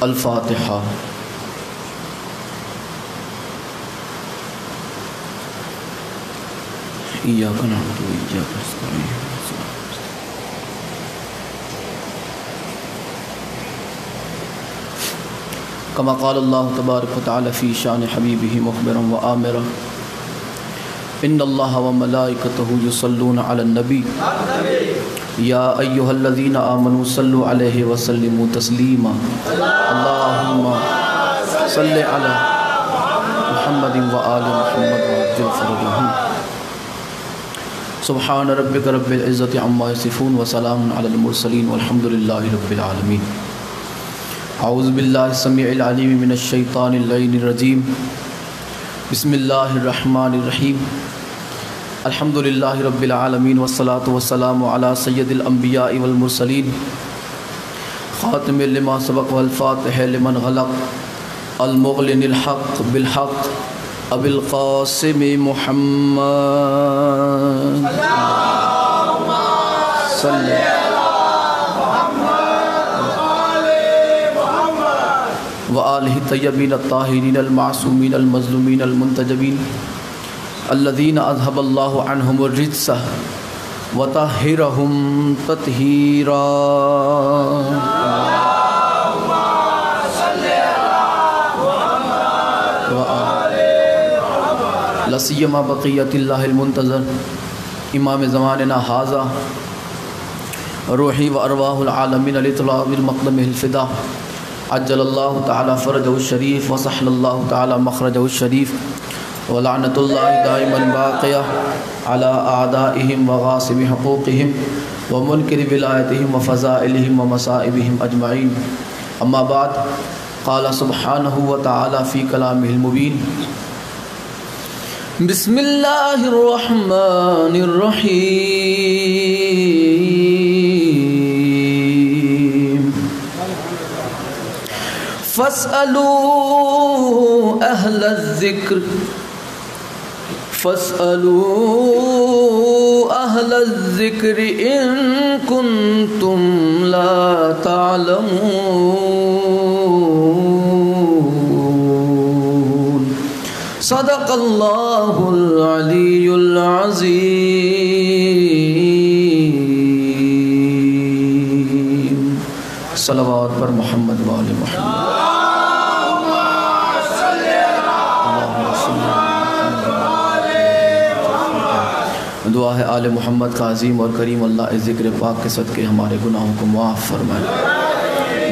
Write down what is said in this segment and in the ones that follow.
الفاتحہ۔ ایاک نعبد و ایاک نستعین۔ کما قال اللہ تبارک و تعالی فی شان حبیبہ مخبرا و آمرا ان اللہ و ملائکتہ یصلون علی النبی یا ایہا الذین آمنوا صلوا علیہ وسلموا تسلیما اللہم صلی علی محمد و آل محمد وعجل فرجہم۔ سبحان ربک رب العزت عما یصفون وسلام علی المرسلین والحمد للہ رب العالمین۔ اعوذ باللہ السمیع العلیم من الشیطان اللعین الرجیم۔ بسم اللہ الرحمن الرحیم۔ الحمد للہ رب العالمین والصلاة والسلام علی سید الانبیاء والمرسلین خاتم لما سبق والفاتح لمن غلق المغلن الحق بالحق ابی القاسم محمد صلی وآلہ الطیبین الطاہرین المعصومین المظلومین المنتجبین الذین اذهب اللہ عنہم الرجس وطہرہم تطہیرا۔ لسیما بقیت اللہ المنتظر امام زماننا ھذا روحی و ارواح العالمین لطلاب المقدم الفدا عجل اللہ تعالی فرجہ الشریف وسحل اللہ تعالی مخرجہ الشریف ولعنت اللہ دائما باقیہ علی اعدائہم وغاصب حقوقہم ومنکر ولایتہم وفضائلہم ومصائبہم اجمعین۔ اما بعد قال سبحانہ وتعالی فی کلامہ المبین بسم اللہ الرحمن الرحیم فاسألوا اہل الذکر ان کنتم لا تعلمون۔ صدق اللہ العلی العظیم۔ صلوات پر محمد و آل محمد۔ دعا ہے آل محمد کا عظیم اور کریم اللہ اس ذکر پاک کے صدقے ہمارے گناہوں کو معاف فرمائے۔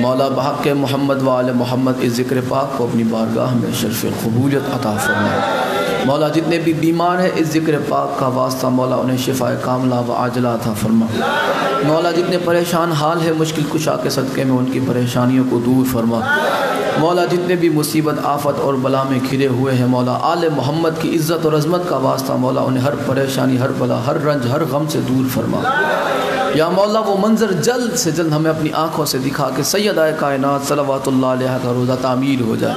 مولا بحق محمد و آل محمد اس ذکر پاک کو اپنی بارگاہ میں شرف قبولیت عطا فرمائے۔ مولا جتنے بھی بیمار ہیں اس ذکر پاک کا واسطہ مولا انہیں شفاء کاملہ و عاجلہ عطا فرما۔ مولا جتنے پریشان حال ہے مشکل کشا کے صدقے میں ان کی پریشانیوں کو دور فرما۔ مولا جتنے بھی مصیبت آفت اور بلا میں گھرے ہوئے ہیں مولا آل محمد کی عزت اور عظمت کا واسطہ مولا انہیں ہر پریشانی ہر بلا ہر رنج ہر غم سے دور فرما۔ یا مولا وہ منظر جلد سے جلد ہمیں اپنی آنکھوں سے دکھا کے سیدہ کائنات صلوات اللہ علیہ کا روزہ تعمیر ہو جائے۔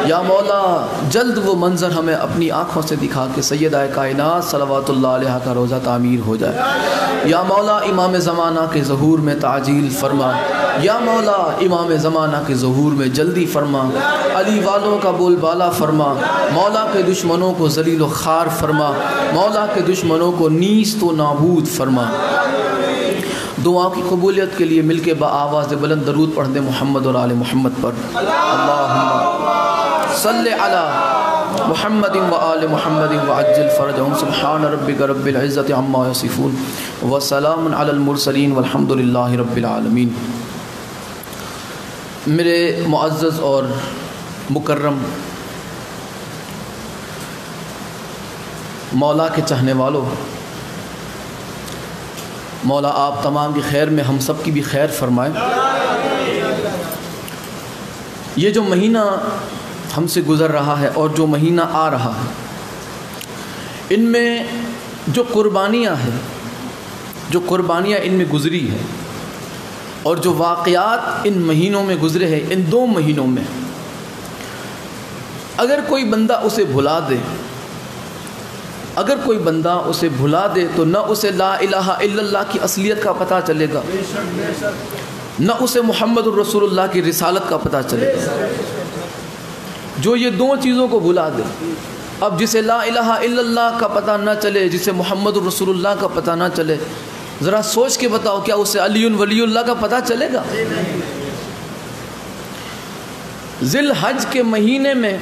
یا مولا جلد وہ منظر ہمیں اپنی آنکھوں سے دکھا کے سیدہ کائنات صلوات اللہ علیہ کا روزہ تعمیر ہو جائے۔ یا مولا امام زمانہ کے ظہور میں تعجیل فرما۔ یا مولا امام زمانہ کے ظہور میں جلدی فرما۔ علی والوں کا بول بالا فرما۔ مولا کے دشمنوں کو ذلیل و خوار فرما۔ مولا کے دشمنوں کو نیست و نابود فرما۔ دعا کی قبولیت کے لیے مل کے بآواز بلند درود پڑھ دیں محمد اور آل محمد پر۔ اللہم صلی علی محمد و آل محمد وعجل فرجہم۔ سبحان ربک رب العزت عما یصفون وسلام علی المرسلین والحمد للہ رب العالمین۔ میرے معزز اور مکرم مولا کے چاہنے والوں، مولا آپ تمام کی خیر میں ہم سب کی بھی خیر فرمائے۔ یہ جو مہینہ ہم سے گزر رہا ہے اور جو مہینہ آ رہا ہے ان میں جو قربانیاں ہیں جو قربانیاں ان میں گزری ہے اور جو واقعات ان مہینوں میں گزرے ہیں ان 2 مہینوں میں اگر کوئی بندہ اسے بھلا دے تو نہ اسے لا الہ الا اللہ کی اصلیت کا پتہ چلے گا نہ اسے محمد الرسول اللہ کی رسالت کا پتہ چلے گا۔ جو یہ دو چیزوں کو بھلا دے، اب جسے لا الہ الا اللہ کا پتہ نہ چلے، جسے محمد الرسول اللہ کا پتہ نہ چلے، ذرا سوچ کے بتاؤ کیا اسے علی ولی اللہ کا پتہ چلے گا؟ ذی الحج کے مہینے میں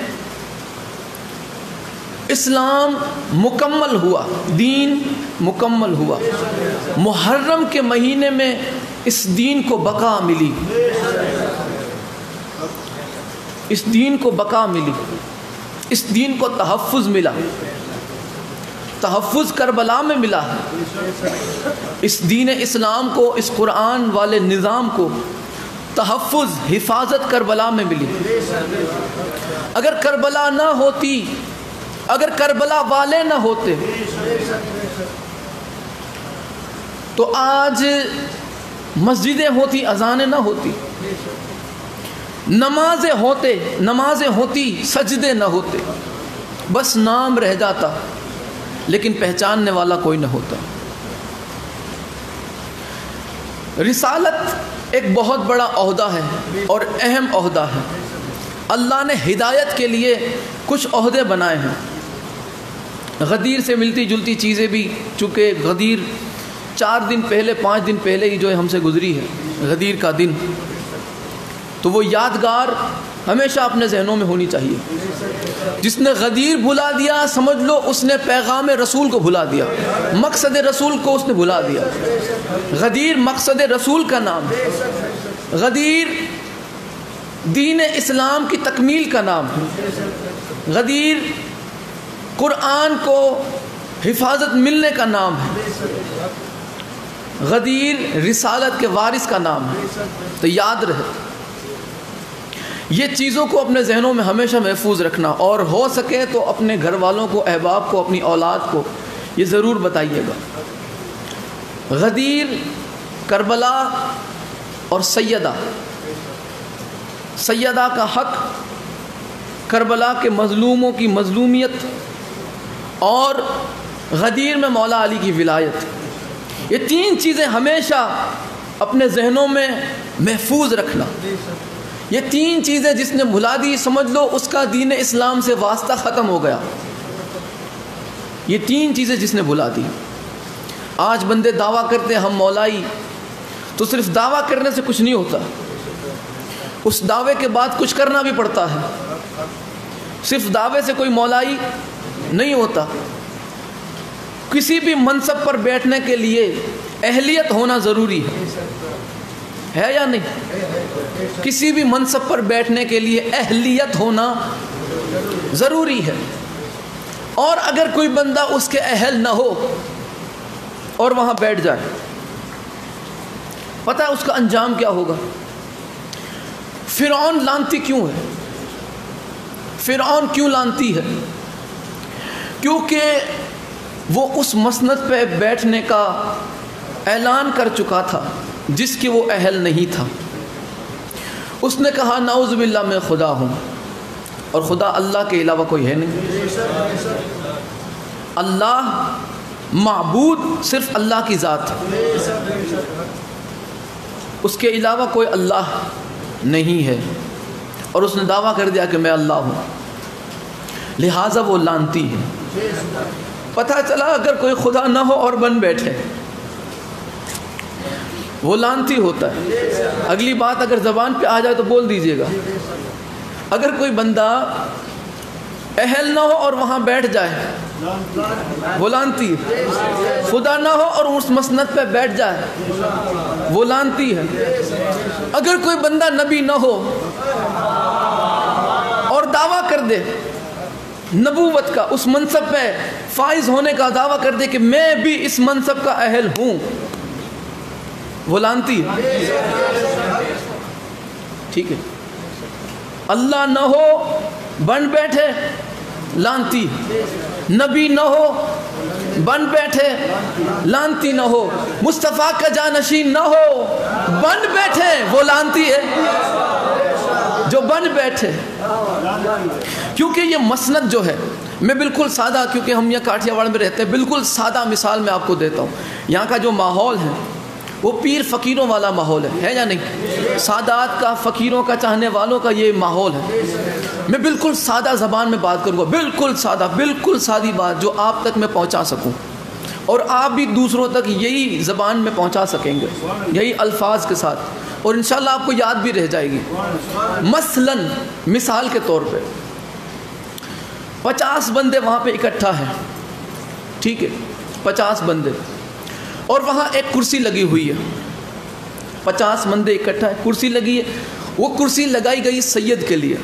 اسلام مکمل ہوا، دین مکمل ہوا۔ محرم کے مہینے میں اس دین کو بقا ملی، اس دین کو بقا ملی، اس دین کو تحفظ ملا، تحفظ کربلا میں ملا۔ اس دین اسلام کو، اس قرآن والے نظام کو تحفظ، حفاظت کربلا میں ملی۔ اگر کربلا نہ ہوتی، اگر کربلا والے نہ ہوتے تو آج مسجدیں ہوتی، اذانیں نہ ہوتی، نمازیں ہوتی، سجدے نہ ہوتے، بس نام رہ جاتا لیکن پہچاننے والا کوئی نہ ہوتا۔ رسالت ایک بہت بڑا عہدہ ہے اور اہم عہدہ ہے۔ اللہ نے ہدایت کے لیے کچھ عہدے بنائے ہیں۔ غدیر سے ملتی جلتی چیزیں بھی، چونکہ غدیر 4 دن پہلے 5 دن پہلے ہی جو ہے ہم سے گزری ہے، غدیر کا دن، تو وہ یادگار ہمیشہ اپنے ذہنوں میں ہونی چاہیے۔ جس نے غدیر بھلا دیا، سمجھ لو اس نے پیغام رسول کو بھلا دیا، مقصد رسول کو اس نے بھلا دیا۔ غدیر مقصد رسول کا نام ہے، غدیر دین اسلام کی تکمیل کا نام ہے، غدیر قرآن کو حفاظت ملنے کا نام ہے، غدیر رسالت کے وارث کا نام ہے۔ تو یاد رہے، یہ چیزوں کو اپنے ذہنوں میں ہمیشہ محفوظ رکھنا، اور ہو سکے تو اپنے گھر والوں کو، احباب کو، اپنی اولاد کو یہ ضرور بتائیے گا۔ غدیر، کربلا اور سیدہ کا حق، کربلا کے مظلوموں کی مظلومیت، اور غدیر میں مولا علی کی ولایت، یہ 3 چیزیں ہمیشہ اپنے ذہنوں میں محفوظ رکھنا۔ یہ 3 چیزیں جس نے بھلا دی، سمجھ لو اس کا دین اسلام سے واسطہ ختم ہو گیا۔ یہ 3 چیزیں جس نے بھلا دی۔ آج بندے دعویٰ کرتے ہیں ہم مولائی، تو صرف دعویٰ کرنے سے کچھ نہیں ہوتا، اس دعوے کے بعد کچھ کرنا بھی پڑتا ہے۔ صرف دعوے سے کوئی مولائی نہیں ہوتا۔ کسی بھی منصب پر بیٹھنے کے لیے اہلیت ہونا ضروری ہے یا نہیں؟ کسی بھی منصب پر بیٹھنے کے لیے اہلیت ہونا ضروری ہے، اور اگر کوئی بندہ اس کے اہل نہ ہو اور وہاں بیٹھ جائے، پتہ ہے اس کا انجام کیا ہوگا؟ فرعون لعنتی کیوں ہے؟ فرعون کیوں لعنتی ہے؟ کیونکہ وہ اس مسند پہ بیٹھنے کا اعلان کر چکا تھا جس کی وہ اہل نہیں تھا۔ اس نے کہا نعوذ باللہ میں خدا ہوں، اور خدا اللہ کے علاوہ کوئی ہے نہیں۔ اللہ معبود صرف اللہ کی ذات ہے، اس کے علاوہ کوئی اللہ نہیں ہے، اور اس نے دعویٰ کر دیا کہ میں اللہ ہوں، لہٰذا وہ لعنتی ہے۔ پتہ چلا اگر کوئی خدا نہ ہو اور بن بیٹھے، وہ لعنتی ہوتا ہے۔ اگلی بات اگر زبان پہ آ جائے تو بول دیجئے گا۔ اگر کوئی بندہ اہل نہ ہو اور وہاں بیٹھ جائے، وہ لعنتی ہے۔ خدا نہ ہو اور اس مسند پہ بیٹھ جائے، وہ لعنتی ہے۔ اگر کوئی بندہ نبی نہ ہو اور دعویٰ کر دے نبوت کا، اس منصب پہ فائز ہونے کا دعویٰ کر دے کہ میں بھی اس منصب کا اہل ہوں، وہ لعنتی ہے۔ ٹھیک ہے، اللہ نہ ہو بن بیٹھے، لعنتی۔ نبی نہ ہو بن بیٹھے، لعنتی نہ ہو۔ مصطفیٰ کا جانشین نہ ہو بن بیٹھے، وہ لعنتی ہے جو بن بیٹھے۔ کیونکہ یہ مسند جو ہے، میں بالکل سادہ، کیونکہ ہم یہاں کاٹھیا واڑ میں رہتے ہیں، بالکل سادہ مثال میں آپ کو دیتا ہوں۔ یہاں کا جو ماحول ہے وہ پیر فقیروں والا ماحول ہے یا نہیں؟ سادات کا، فقیروں کا، چاہنے والوں کا یہ ماحول ہے۔ میں بالکل سادہ زبان میں بات کروں گا، بالکل سادہ، بالکل سادی بات جو آپ تک میں پہنچا سکوں، اور آپ بھی دوسروں تک یہی زبان میں پہنچا سکیں گے، یہی الفاظ کے ساتھ، اور انشاءاللہ آپ کو یاد بھی رہ جائے گی۔ مثلاً مثال کے طور پہ 50 بندے وہاں پہ اکٹھا ہیں، ٹھیک ہے، 50 بندے، اور وہاں ایک کرسی لگی ہوئی ہے، 50 بندے اکٹھا ہے، کرسی لگی ہے، وہ کرسی لگائی گئی سید کے لیے۔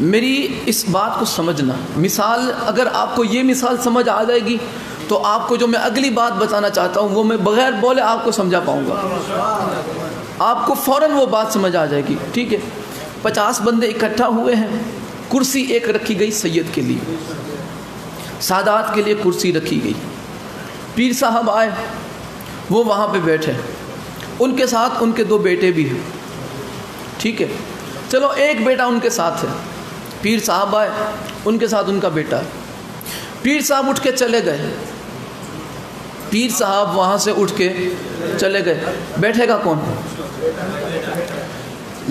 میری اس بات کو سمجھنا، مثال اگر آپ کو یہ مثال سمجھ آ جائے گی تو آپ کو جو میں اگلی بات بتانا چاہتا ہوں وہ میں بغیر بولے آپ کو سمجھا پاؤں گا، آپ کو فوراً وہ بات سمجھ آ جائے گی، ٹھیک ہے۔ 50 بندے اکٹھا ہوئے ہیں، کرسی ایک رکھی گئی سید کے لیے، سادات کے لیے کرسی رکھی گئی۔ پیر صاحب آئے، وہ وہاں پہ بیٹھے، ان کے ساتھ ان کے 2 بیٹے بھی ہیں، ٹھیک ہے، چلو ایک بیٹا ان کے ساتھ ہے، پیر صاحب آئے، ان کے ساتھ ان کا بیٹا ہے۔ پیر صاحب اٹھ کے چلے گئے، پیر صاحب وہاں سے اٹھ کے چلے گئے، بیٹھے گا کون؟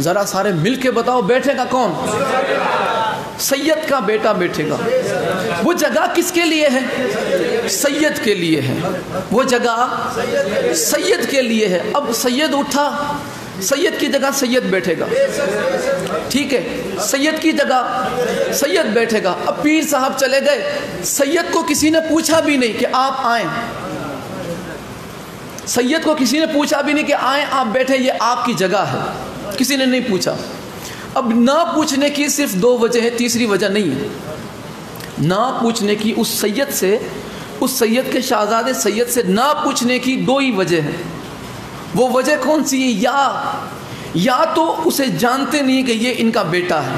ذرا سارے مل کے بتاؤ، بیٹھے گا کون؟ سید کا بیٹا بیٹھے گا۔ وہ جگہ کس کے لیے ہے؟ سید کے لیے ہے، وہ جگہ سید کے لیے ہے۔ اب سید اٹھا، سید کی جگہ سید بیٹھے گا، ٹھیک ہے، سید کی جگہ سید بیٹھے گا۔ اب پیر صاحب چلے گئے، سید کو کسی نے پوچھا بھی نہیں کہ آپ آئیں، سید کو کسی نے پوچھا بھی نہیں کہ آئیں آپ بیٹھے، یہ آپ کی جگہ ہے، کسی نے نہیں پوچھا۔ اب نہ پوچھنے کی صرف 2 وجہ ہے، تیسری وجہ نہیں ہے۔ نہ پوچھنے کی اس سید سے، اس سید کے شہزادے سید سے نہ پوچھنے کی 2 ہی وجہ ہیں۔ وہ وجہ کون سی ہے؟ یا تو اسے جانتے نہیں کہ یہ ان کا بیٹا ہے،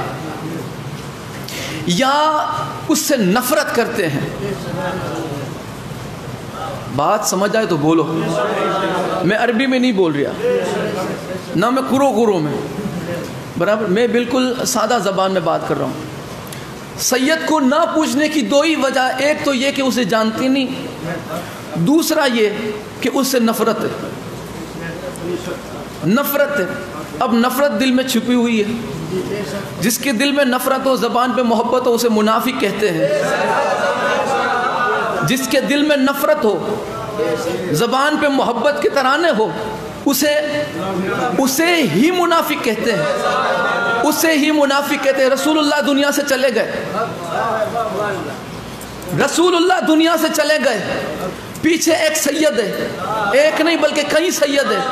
یا اس سے نفرت کرتے ہیں۔ بات سمجھ آئے تو بولو، میں عربی میں نہیں بول رہا، نہ میں کرو میں، برابر، میں بالکل سادہ زبان میں بات کر رہا ہوں۔ سید کو نہ پوچھنے کی 2 ہی وجہ، ایک تو یہ کہ اسے جانتے نہیں، دوسرا یہ کہ اس سے نفرت ہے، نفرت ہے۔ اب نفرت دل میں چھپی ہوئی ہے، جس کے دل میں نفرت ہو، زبان پہ محبت ہو، اسے منافق کہتے ہیں۔ جس کے دل میں نفرت ہو، زبان پہ محبت کے ترانے ہو، اسے ہی منافق کہتے ہیں، اسے ہی منافق کہتے ہیں۔ رسول اللہ دنیا سے چلے گئے، رسول اللہ دنیا سے چلے گئے، پیچھے ایک سید ہے، ایک نہیں بلکہ کئی سید ہیں۔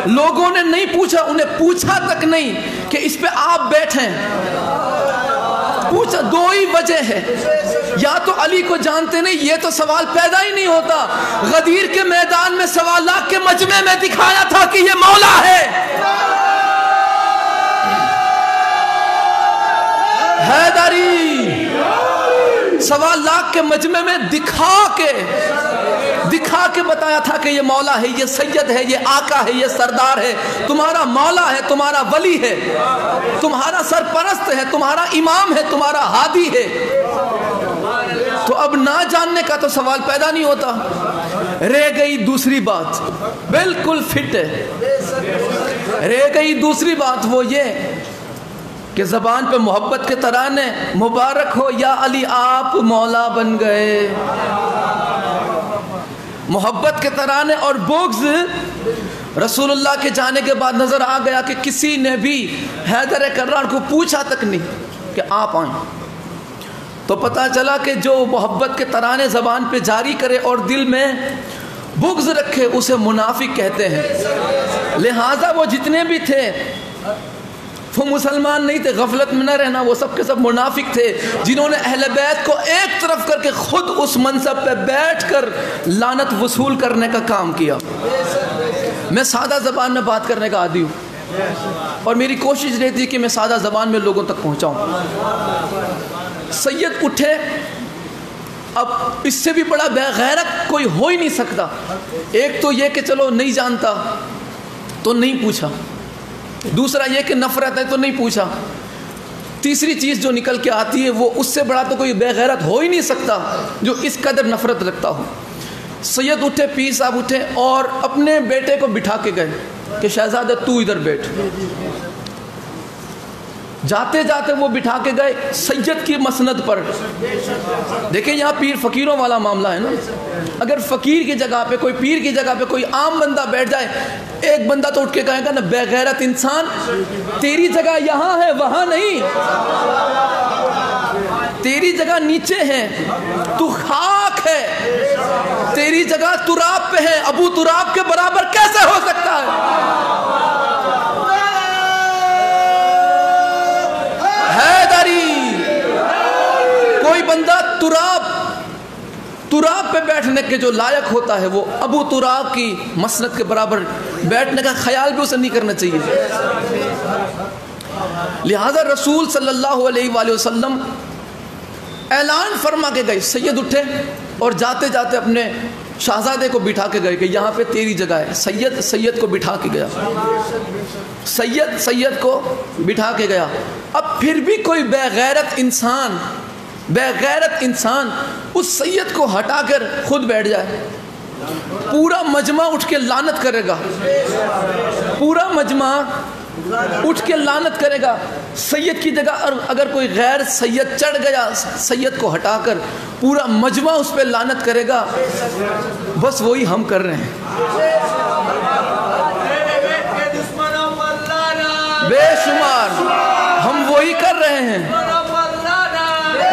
لوگوں نے نہیں پوچھا، انہیں پوچھا تک نہیں کہ اس پہ آپ بیٹھیں، پوچھا۔ 2 ہی وجہ ہے، یا تو علی کو جانتے نہیں، یہ تو سوال پیدا ہی نہیں ہوتا۔ غدیر کے میدان میں سوالات کے مجمع میں دکھایا تھا کہ یہ مولا ہے، حیدری سوالات کے مجمع میں دکھا کے بتایا تھا کہ یہ مولا ہے، یہ سید ہے، یہ آقا ہے، یہ سردار ہے، تمہارا مولا ہے، تمہارا ولی ہے، تمہارا سرپرست ہے، تمہارا امام ہے، تمہارا ہادی ہے۔ تو اب نہ جاننے کا تو سوال پیدا نہیں ہوتا۔ رہ گئی دوسری بات، بالکل فٹ ہے، رہ گئی دوسری بات، وہ یہ کہ زبان پہ محبت کے ترانے، مبارک ہو یا علی آپ مولا بن گئے، محبت کے ترانے اور بغض۔ رسول اللہ کے جانے کے بعد نظر آ گیا کہ کسی نے بھی حیدر کرار کو پوچھا تک نہیں کہ آپ آئیں، تو پتہ چلا کہ جو محبت کے ترانے زبان پہ جاری کرے اور دل میں بغض رکھے اسے منافق کہتے ہیں۔ لہٰذا وہ جتنے بھی تھے وہ مسلمان نہیں تھے، غفلت میں نہ رہنا، وہ سب کے سب منافق تھے، جنہوں نے اہل بیت کو ایک طرف کر کے خود اس منصب پہ بیٹھ کر لعنت وصول کرنے کا کام کیا۔ میں سادہ زبان میں بات کرنے کا عادی ہوں، اور میری کوشش رہتی ہے کہ میں سادہ زبان میں لوگوں تک پہنچاؤں۔ سید اٹھے، اب اس سے بھی بڑا بے غیرت کوئی ہو ہی نہیں سکتا۔ ایک تو یہ کہ چلو نہیں جانتا تو نہیں پوچھا، دوسرا یہ کہ نفرت ہے تو نہیں پوچھا، تیسری چیز جو نکل کے آتی ہے وہ اس سے بڑا تو کوئی بے غیرت ہو ہی نہیں سکتا جو اس قدر نفرت رکھتا ہو۔ سید اٹھے، پیر صاحب اٹھے اور اپنے بیٹے کو بٹھا کے گئے کہ شہزادہ تو ادھر بیٹھ. جاتے جاتے وہ بٹھا کے گئے سید کی مسند پر. دیکھیں یہاں پیر فقیروں والا معاملہ ہے نا. اگر فقیر کی جگہ پہ کوئی، پیر کی جگہ پہ کوئی عام بندہ بیٹھ جائے، ایک بندہ تو اٹھ کے کہے گا نا بے غیرت انسان، تیری جگہ یہاں ہے وہاں نہیں، تیری جگہ نیچے ہے، تو خاک ہے، تیری جگہ تراب پہ ہے، ابو تراب کے برابر کیسے ہو سکتا ہے؟ کوئی بندہ تراب پہ بیٹھنے کے جو لائق ہوتا ہے وہ ابو تراب کی مسند کے برابر بیٹھنے کا خیال بھی اسے نہیں کرنا چاہیے. لہذا رسول صلی اللہ علیہ وآلہ وسلم اعلان فرما کے گئے. سید اٹھے اور جاتے جاتے اپنے شہزادے کو بٹھا کے گئے کہ یہاں پہ تیری جگہ ہے. سید کو بٹھا کے گیا، سید کو بٹھا کے گیا. اب پھر بھی کوئی بے غیرت انسان اس سید کو ہٹا کر خود بیٹھ جائے، پورا مجمع اٹھ کے لعنت کرے گا، پورا مجمع اٹھ کے لعنت کرے گا. سید کی جگہ اگر کوئی غیر سید چڑھ گیا، سید کو ہٹا کر پورا مجمع اس پہ لعنت کرے گا. بس وہی ہم کر رہے ہیں، بے شمار ہم وہی کر رہے ہیں،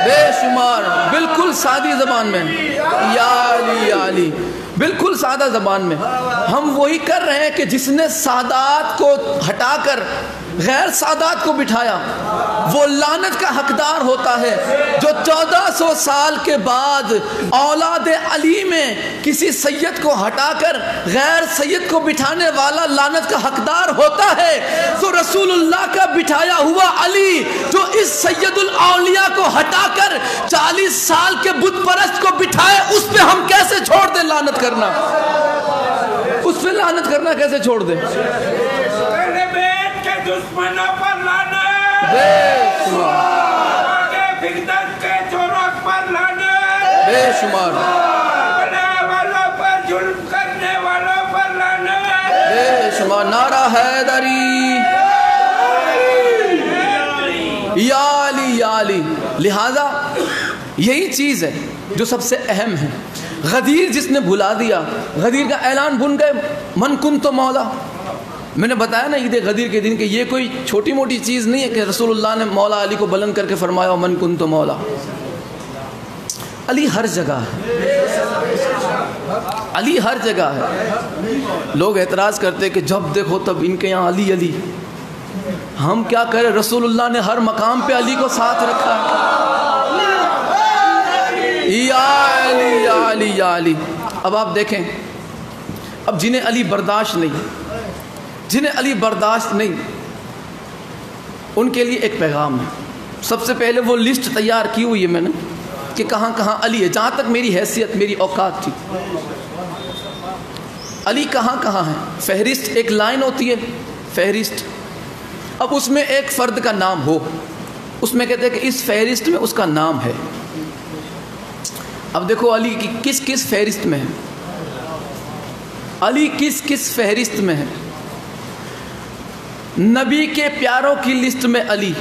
بے شمار. بالکل سادی زبان میں، یا علی یا علی، بالکل سادہ زبان میں ہم وہی کر رہے ہیں کہ جس نے سادات کو ہٹا کر غیر سادات کو بٹھایا وہ لعنت کا حقدار ہوتا ہے. جو 1400 سال کے بعد اولاد علی میں کسی سید کو ہٹا کر غیر سید کو بٹھانے والا لعنت کا حقدار ہوتا ہے، تو رسول اللہ کا بٹھایا ہوا علی جو اس سید الاولیاء کو ہٹا کر 40 سال کے بت پرست کو بٹھائے، اس پہ ہم کیسے چھوڑ دیں لعنت کرنا؟ اس پہ لعنت کرنا کیسے چھوڑ دیں؟ دشمنوں پر لعنت، بے شمار، فردت کے چوروں پر لعنت، بے شمار، بنانے والوں پر، ظلم کرنے والوں پر لعنت، بے شمار. نعرہ حیدری، یا علی یا علی. لہذا یہی چیز ہے جو سب سے اہم ہے. غدیر جس نے بھلا دیا، غدیر کا اعلان بن گئے من کنت مولا. میں نے بتایا نا عید غدیر کے دن کہ یہ کوئی چھوٹی موٹی چیز نہیں ہے کہ رسول اللہ نے مولا علی کو بلند کر کے فرمایا من کنت مولا. علی ہر جگہ ہے، علی ہر جگہ ہے. لوگ اعتراض کرتے کہ جب دیکھو تب ان کے یہاں علی علی. ہم کیا کریں، رسول اللہ نے ہر مقام پہ علی کو ساتھ رکھا ہے. یا علی یا علی یا علی. اب آپ دیکھیں، اب جنہیں علی برداشت نہیں، ان کے لیے ایک پیغام ہے. سب سے پہلے وہ لسٹ تیار کی ہوئی ہے میں نے کہ کہاں کہاں علی ہے. جہاں تک میری حیثیت، میری اوقات تھی، علی کہاں کہاں ہے. فہرست، ایک لائن ہوتی ہے فہرست. اب اس میں ایک فرد کا نام ہو، اس میں کہتے ہیں کہ اس فہرست میں اس کا نام ہے. اب دیکھو علی کی کس کس فہرست میں ہے، علی کس کس فہرست میں ہے. نبی کے پیاروں کی لسٹ میں علی،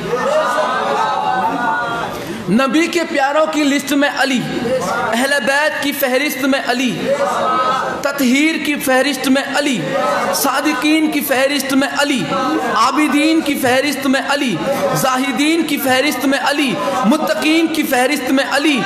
نبی کے پیاروں کی لسٹ میں علی، اہل بیت کی فہرست میں علی، تطہیر کی فہرست میں علی، صادقین کی فہرست میں علی، عابدین کی فہرست میں علی، زاہدین کی فہرست میں علی، متقین کی فہرست میں علی،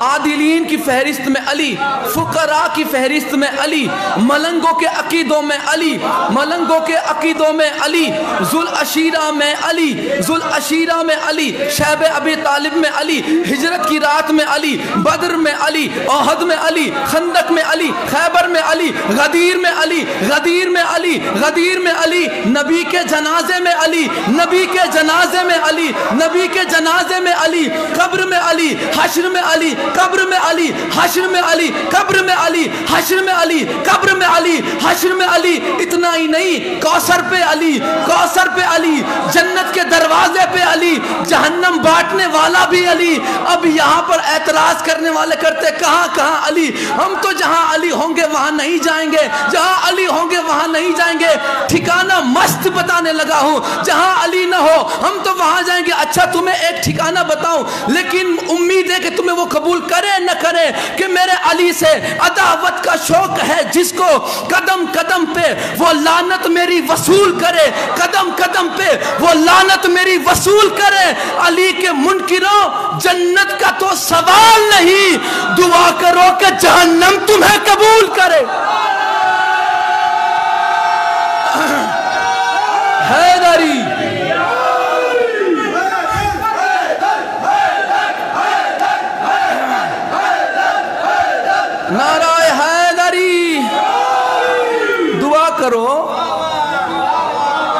عادلین کی فہرست میں علی، فقراء کی فہرست میں علی، ملنگوں کے عقیدوں میں علی، ملنگوں کے عقیدوں میں علی، ذوالعشیرہ میں علی، ذوالعشیرہ میں علی، شیب ابی طالب میں علی، ہجرت کی رات میں علی، بدر میں علی، احد میں علی، خندق میں علی، خیبر میں علی، غدیر میں علی، غدیر میں علی، غدیر میں علی، نبی کے جنازے میں علی، نبی کے جنازے میں علی، نبی کے جنازے میں علی، قبر میں علی، حشر میں علی، قبر میں علی، حشر میں علی، قبر میں علی، حشر میں علی، قبر میں علی، حشر میں علی. اتنا ہی نہیں، کوثر پہ علی، کوثر پہ علی، جنت کے دروازے پہ علی، جہنم بانٹنے والا بھی علی. اب یہاں پر اعتراض کرنے والے کرتے کہتے کہاں کہاں علی؟ ہم تو جہاں علی ہوں گے وہاں نہیں جائیں گے، جہاں علی ہوں گے وہاں نہیں جائیں گے، ٹھکانہ مست بتانے لگا ہوں، جہاں علی نہ ہو ہم تو وہاں جائیں گے۔ اچھا تمہیں ایک ٹھکانہ بتاؤں، لیکن امید ہے کہ تمہیں وہ قبول کرے نہ کرے کہ میرے علی سے عداوت کا شوق ہے، جس کو قدم قدم پہ وہ لعنت میری وصول کرے، قدم قدم پہ وہ لعنت میری وصول کرے۔ علی کے منکروں جنت کا تو سوال نہیں، دعا کرو کہ جہنم تمہیں قبول کرے۔ حیدری نعرہ حیدری، دعا کرو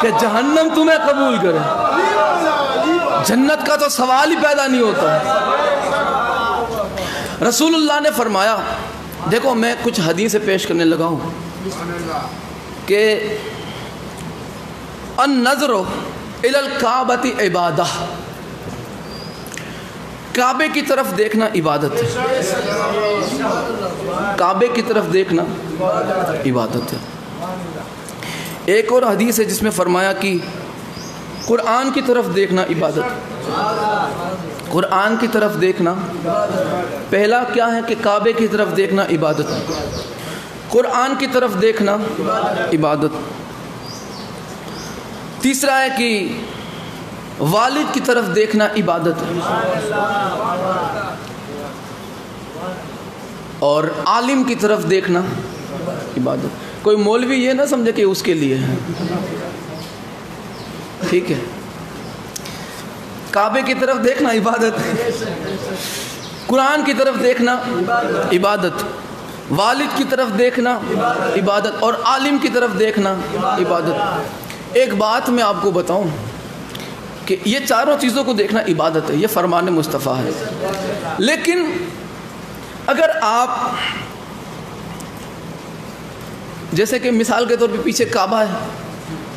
کہ جہنم تمہیں قبول کرے، جنت کا تو سوال ہی پیدا نہیں ہوتا۔ رسول اللہ نے فرمایا، دیکھو میں کچھ حدیثیں پیش کرنے لگا ہوں کہ النظر الی الکعبۃ عبادہ، کعبے کی طرف دیکھنا عبادت ہے، کعبے کی طرف دیکھنا عبادت ہے۔ ایک اور حدیث ہے جس میں فرمایا کہ قرآن کی طرف دیکھنا عبادت، قرآن کی طرف دیکھنا، پہلا کیا ہے کہ کعبے کی طرف دیکھنا عبادت، قرآن کی طرف دیکھنا عبادت، تیسرا ہے کہ والد کی طرف دیکھنا عبادت، اور عالم کی طرف دیکھنا عبادت۔ کوئی مولوی یہ نہ سمجھے کہ اس کے لیے ہے، ٹھیک ہے؟ کعبے کی طرف دیکھنا عبادت، قرآن کی طرف دیکھنا عبادت، والد کی طرف دیکھنا عبادت، اور عالم کی طرف دیکھنا عبادت۔ ایک بات میں آپ کو بتاؤں کہ یہ چاروں چیزوں کو دیکھنا عبادت ہے، یہ فرمان مصطفیٰ ہے، لیکن اگر آپ جیسے کہ مثال کے طور پہ پیچھے کعبہ ہے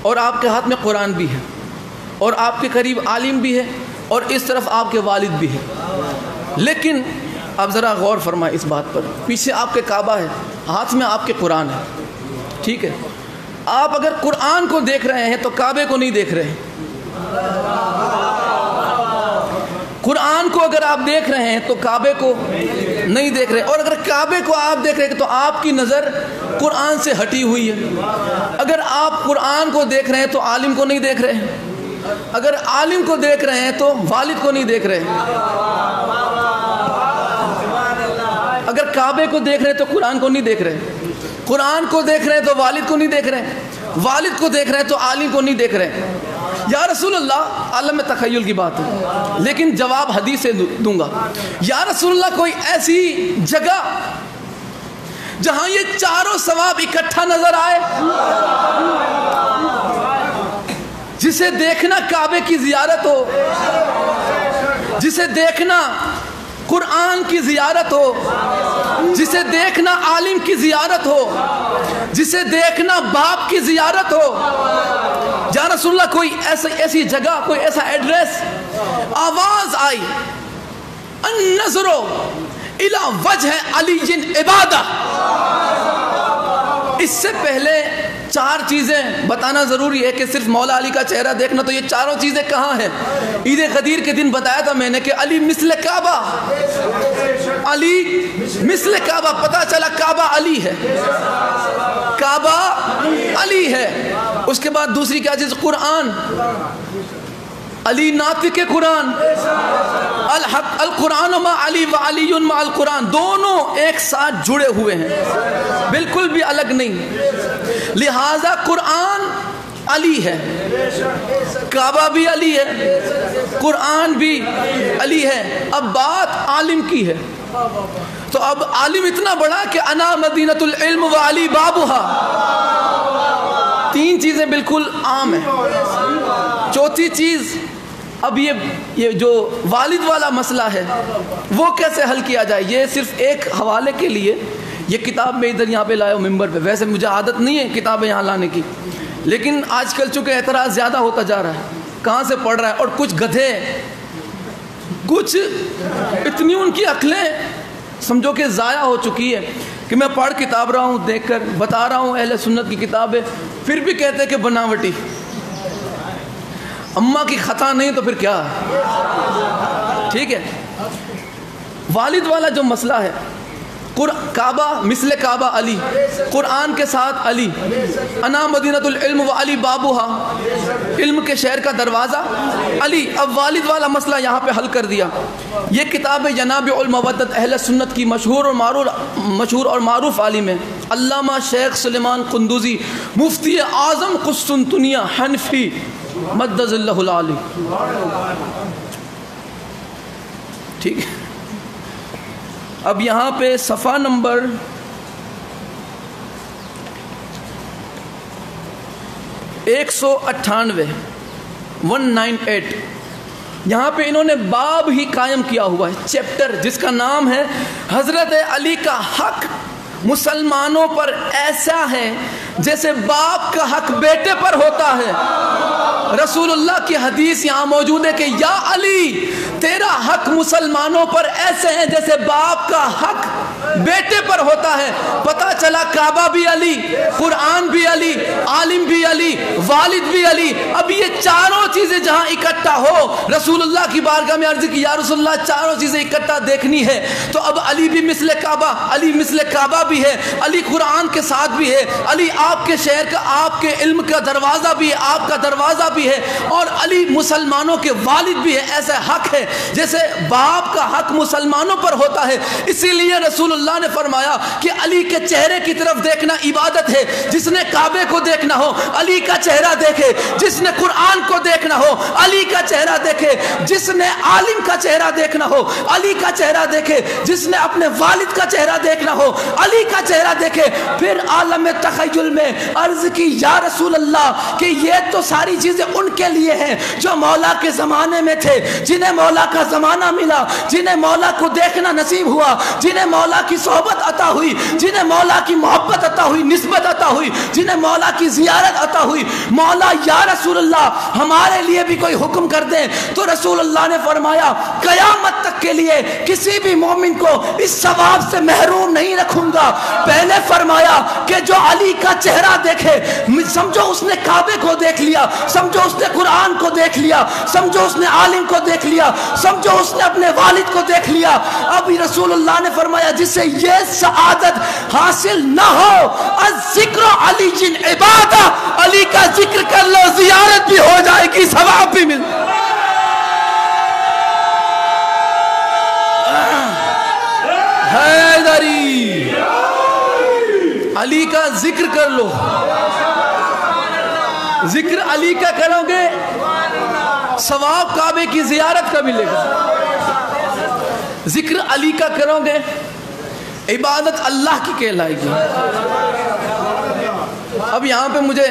اور آپ کے ہاتھ میں قرآن بھی ہے اور آپ کے قریب عالم بھی ہے اور اس طرف آپ کے والد بھی ہے، لیکن آپ ذرا غور فرمائیں اس بات پر، پیچھے آپ کے کعبہ ہے، ہاتھ میں آپ کے قرآن ہے، ٹھیک ہے؟ آپ اگر قرآن کو دیکھ رہے ہیں تو کعبے کو نہیں دیکھ رہے، قرآن کو اگر آپ دیکھ رہے ہیں تو کعبے کو نہیں دیکھ رہے، اور اگر کعبے کو آپ دیکھ رہے ہیں تو آپ کی نظر قرآن سے ہٹی ہوئی ہے۔ اگر آپ قرآن کو دیکھ رہے ہیں تو عالم کو نہیں دیکھ رہے، اگر عالم کو دیکھ رہے ہیں تو والد کو نہیں دیکھ رہے، اگر کعبے کو دیکھ رہے ہیں تو قرآن کو نہیں دیکھ رہے، قرآن کو دیکھ رہے ہیں تو والد کو نہیں دیکھ رہے، والد کو دیکھ رہے ہیں تو عالم کو نہیں دیکھ رہے۔ یا رسول اللہ، عالم تخیل کی بات ہے لیکن جواب حدیث سے دوں گا۔ یا رسول اللہ، کوئی ایسی جگہ جہاں یہ چاروں ثواب اکٹھا نظر آئے، جسے دیکھنا کعبے کی زیارت ہو، جسے دیکھنا قرآن کی زیارت ہو، جسے دیکھنا عالم کی زیارت ہو، جسے دیکھنا باپ کی زیارت ہو، یا رسول اللہ کوئی ایسی جگہ، کوئی ایسا ایڈریس، آواز آئی النظر الی وجہ علی عبادہ، اس سے پہلے چار چیزیں بتانا ضروری ہے کہ صرف مولا علی کا چہرہ دیکھنا، تو یہ چاروں چیزیں کہاں ہیں؟ عید غدیر کے دن بتایا تھا میں نے کہ علی مثل کعبہ، علی مثل کعبہ، پتہ چلا کعبہ علی ہے، کعبہ علی ہے۔ اس کے بعد دوسری کیا چیز؟ قرآن، علی ناطق قرآن، الحق القرآن مع علی و علی مع القرآن، دونوں ایک ساتھ جڑے ہوئے ہیں، بالکل بھی الگ نہیں، لہذا قرآن علی ہے، کعبہ بھی علی ہے، قرآن بھی علی ہے۔ اب بات عالم کی ہے، تو اب عالم اتنا بڑا کہ انا مدینۃ العلم و علی بابھا، تین چیزیں بالکل عام ہیں۔ چوتھی چیز، اب یہ جو والد والا مسئلہ ہے وہ کیسے حل کیا جائے؟ یہ صرف ایک حوالے کے لیے یہ کتاب میں ادھر یہاں پہ لایا ہوں ممبر پہ، ویسے مجھے عادت نہیں ہے کتابیں یہاں لانے کی، لیکن آج کل چونکہ اعتراض زیادہ ہوتا جا رہا ہے، کہاں سے پڑھ رہا ہے، اور کچھ گدھے، کچھ اتنی ان کی عقلیں سمجھو کہ ضائع ہو چکی ہے کہ میں پڑھ کتاب رہا ہوں، دیکھ کر بتا رہا ہوں اہل سنت کی کتاب ہے، پھر بھی کہتے کہ بناوٹی، اماں کی خطا نہیں تو پھر کیا ہے؟ ٹھیک ہے، والد والا جو مسئلہ ہے، کعبہ مثل کعبہ علی، قرآن کے ساتھ علی، انا مدینۃ العلم و علی بابوہا، علم کے شہر کا دروازہ علی۔ اب والد والا مسئلہ یہاں پہ حل کر دیا۔ یہ کتاب ینابع المودت اہل سنت کی مشہور اور معروف عالم ہے علامہ شیخ سلیمان قندوزی، مفتی اعظم قسطنطنیہ حنفی مدد اللہ العالی۔ ٹھیک ہے، اب یہاں پہ صفحہ نمبر 198 یہاں پہ انہوں نے باب ہی قائم کیا ہوا ہے، چیپٹر جس کا نام ہے حضرت علی کا حق مسلمانوں پر ایسا ہے جیسے باپ کا حق بیٹے پر ہوتا ہے۔ رسول اللہ کی حدیث یہاں موجود ہے کہ یا علی تیرا حق مسلمانوں پر ایسے ہیں جیسے باپ کا حق بیٹے پر ہوتا ہے۔ پتہ چلا کعبہ بھی علی، قرآن بھی علی، عالم بھی علی، والد بھی علی۔ اب یہ چاروں چیزیں جہاں اکٹھا ہو، رسول اللہ کی بارگاہ میں عرض کی یا رسول اللہ چاروں چیزیں اکٹھا دیکھنی ہے تو اب علی بھی مثل کعبہ، علی مثل کعبہ بھی ہے، علی قرآن کے ساتھ بھی ہے، علی آپ کے شہر کا، آپ کے علم کا دروازہ بھی ہے، آپ کا دروازہ بھی ہے، اور علی مسلمانوں کے والد بھی ہے۔ ایسا حق ہے جیسے باپ کا حق مسلمانوں پر ہوتا ہے۔ اسی لیے رسول اللہ نے فرمایا کہ علی کے چہرے کی طرف دیکھنا عبادت ہے۔ جس نے کعبے کو دیکھنا ہو علی کا چہرہ دیکھے، جس نے قرآن کو دیکھنا ہو علی کا چہرہ دیکھے، جس نے عالم کا چہرہ دیکھنا ہو علی کا چہرہ دیکھے، جس نے اپنے والد کا چہرہ دیکھنا ہو علی کا چہرہ دیکھے۔ پھر عالم تخیل میں عرض کی یا رسول اللہ کہ یہ تو ساری چیزیں ان کے لیے ہیں جو مولا کے زمانے میں تھے، جنہیں مولا کا زمانہ ملا، جنہیں مولا کو دیکھنا نصیب ہوا، جنہیں مولا کی صحبت عطا ہوئی، جنہیں مولا کی محبت عطا ہوئی، نسبت عطا ہوئی، جنہیں مولا کی زیارت عطا ہوئی۔ مولا یا رسول اللہ ہمارے لیے بھی کوئی حکم کر دیں تو رسول اللہ نے فرمایا قیامت تک کے لیے کسی بھی مومن کو اس ثواب سے محروم نہیں رکھوں گا۔ پہلے فرمایا کہ جو علی کا چہرہ دیکھے، سمجھو اس نے کعبے کو دیکھ لیا، سمجھو اس نے قرآن کو دیکھ لیا، سمجھو اس نے عالم کو دیکھ لیا، سمجھو اس نے اپنے والد کو دیکھ لیا۔ اب رسول اللہ نے فرمایا جسے یہ سعادت حاصل نہ ہو، الذکر علی جن عبادہ، علی کا ذکر کر لو، زیارت بھی ہو جائے گی، ثواب بھی مل۔ حیدری علی کا ذکر کر لو، ذکر علی کا کرو گے ثواب کعبے کی زیارت کا ملے گا، ذکر علی کا کرو گے عبادت اللہ کی کہلائے گی۔ اب یہاں پہ مجھے